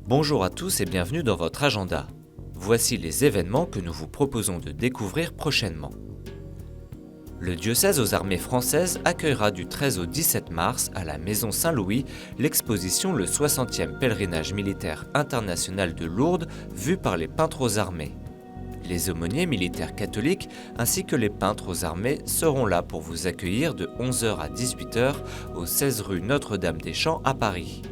Bonjour à tous et bienvenue dans votre agenda. Voici les événements que nous vous proposons de découvrir prochainement. Le diocèse aux armées françaises accueillera du 13 au 17 mars à la Maison Saint-Louis l'exposition Le 60e pèlerinage militaire international de Lourdes vu par les peintres aux armées. Les aumôniers militaires catholiques ainsi que les peintres aux armées seront là pour vous accueillir de 11h à 18h au 16 rue Notre-Dame-des-Champs à Paris.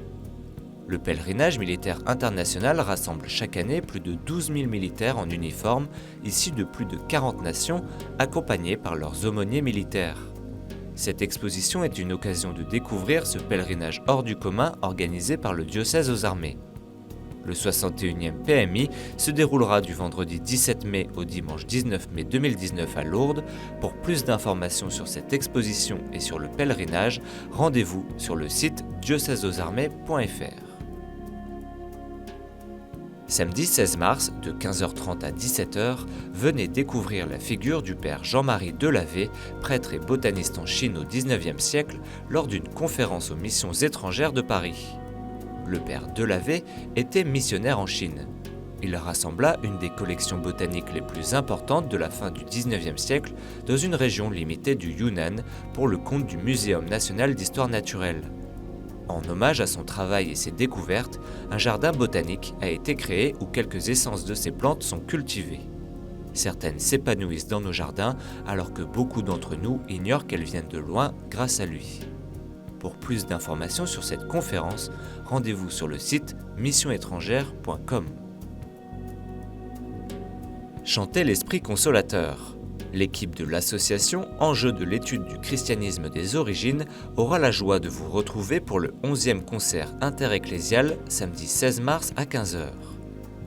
Le pèlerinage militaire international rassemble chaque année plus de 12 000 militaires en uniforme issus de plus de 40 nations, accompagnés par leurs aumôniers militaires. Cette exposition est une occasion de découvrir ce pèlerinage hors du commun organisé par le diocèse aux armées. Le 61e PMI se déroulera du vendredi 17 mai au dimanche 19 mai 2019 à Lourdes. Pour plus d'informations sur cette exposition et sur le pèlerinage, rendez-vous sur le site diocèseausarmées.fr. Samedi 16 mars, de 15h30 à 17h, venez découvrir la figure du père Jean-Marie Delavé, prêtre et botaniste en Chine au XIXe siècle, lors d'une conférence aux missions étrangères de Paris. Le père Delavé était missionnaire en Chine. Il rassembla une des collections botaniques les plus importantes de la fin du XIXe siècle dans une région limitée du Yunnan pour le compte du Muséum national d'histoire naturelle. En hommage à son travail et ses découvertes, un jardin botanique a été créé où quelques essences de ces plantes sont cultivées. Certaines s'épanouissent dans nos jardins alors que beaucoup d'entre nous ignorent qu'elles viennent de loin grâce à lui. Pour plus d'informations sur cette conférence, rendez-vous sur le site missionétrangère.com. Chantez l'Esprit consolateur. L'équipe de l'association Enjeux de l'étude du christianisme des origines aura la joie de vous retrouver pour le 11e concert interecclésial samedi 16 mars à 15h.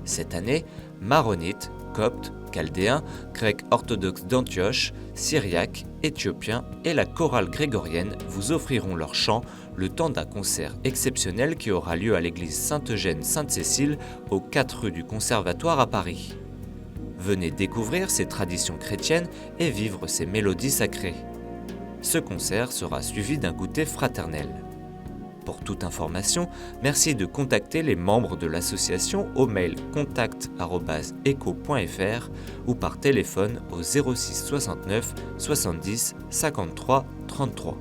Cette année, maronites, coptes, chaldéens, grecs orthodoxes d'Antioche, syriaques, éthiopiens et la chorale grégorienne vous offriront leur chant le temps d'un concert exceptionnel qui aura lieu à l'église Sainte-Eugène-Sainte-Cécile aux 4 rues du Conservatoire à Paris. Venez découvrir ces traditions chrétiennes et vivre ces mélodies sacrées. Ce concert sera suivi d'un goûter fraternel. Pour toute information, merci de contacter les membres de l'association au mail contact@eco.fr ou par téléphone au 06 69 70 53 33.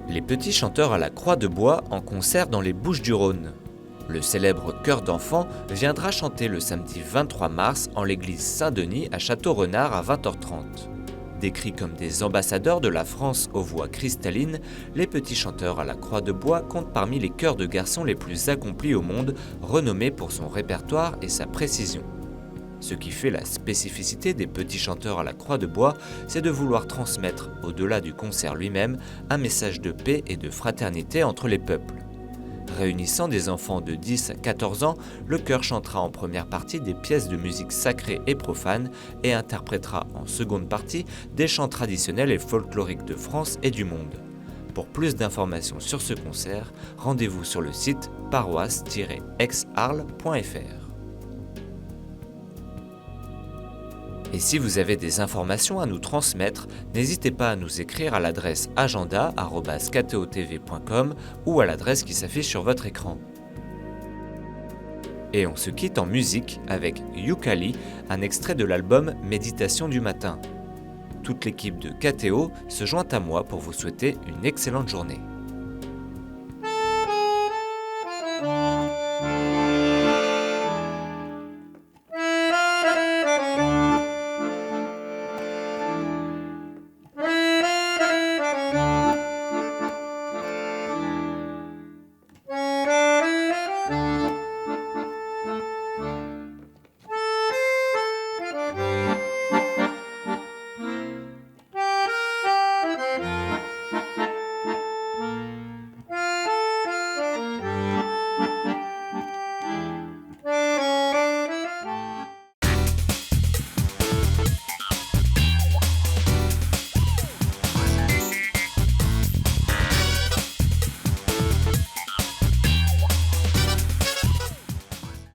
Les petits chanteurs à la Croix de Bois en concert dans les Bouches-du-Rhône. Le célèbre chœur d'enfants viendra chanter le samedi 23 mars en l'église Saint-Denis à Château-Renard à 20h30. Décrits comme des ambassadeurs de la France aux voix cristallines, les petits chanteurs à la Croix de Bois comptent parmi les chœurs de garçons les plus accomplis au monde, renommés pour son répertoire et sa précision. Ce qui fait la spécificité des petits chanteurs à la Croix de Bois, c'est de vouloir transmettre, au-delà du concert lui-même, un message de paix et de fraternité entre les peuples. Réunissant des enfants de 10 à 14 ans, le chœur chantera en première partie des pièces de musique sacrée et profane et interprétera en seconde partie des chants traditionnels et folkloriques de France et du monde. Pour plus d'informations sur ce concert, rendez-vous sur le site paroisse-exarles.fr. Et si vous avez des informations à nous transmettre, n'hésitez pas à nous écrire à l'adresse agenda@ktotv.com ou à l'adresse qui s'affiche sur votre écran. Et on se quitte en musique avec Yukali, un extrait de l'album Méditation du matin. Toute l'équipe de KTO se joint à moi pour vous souhaiter une excellente journée.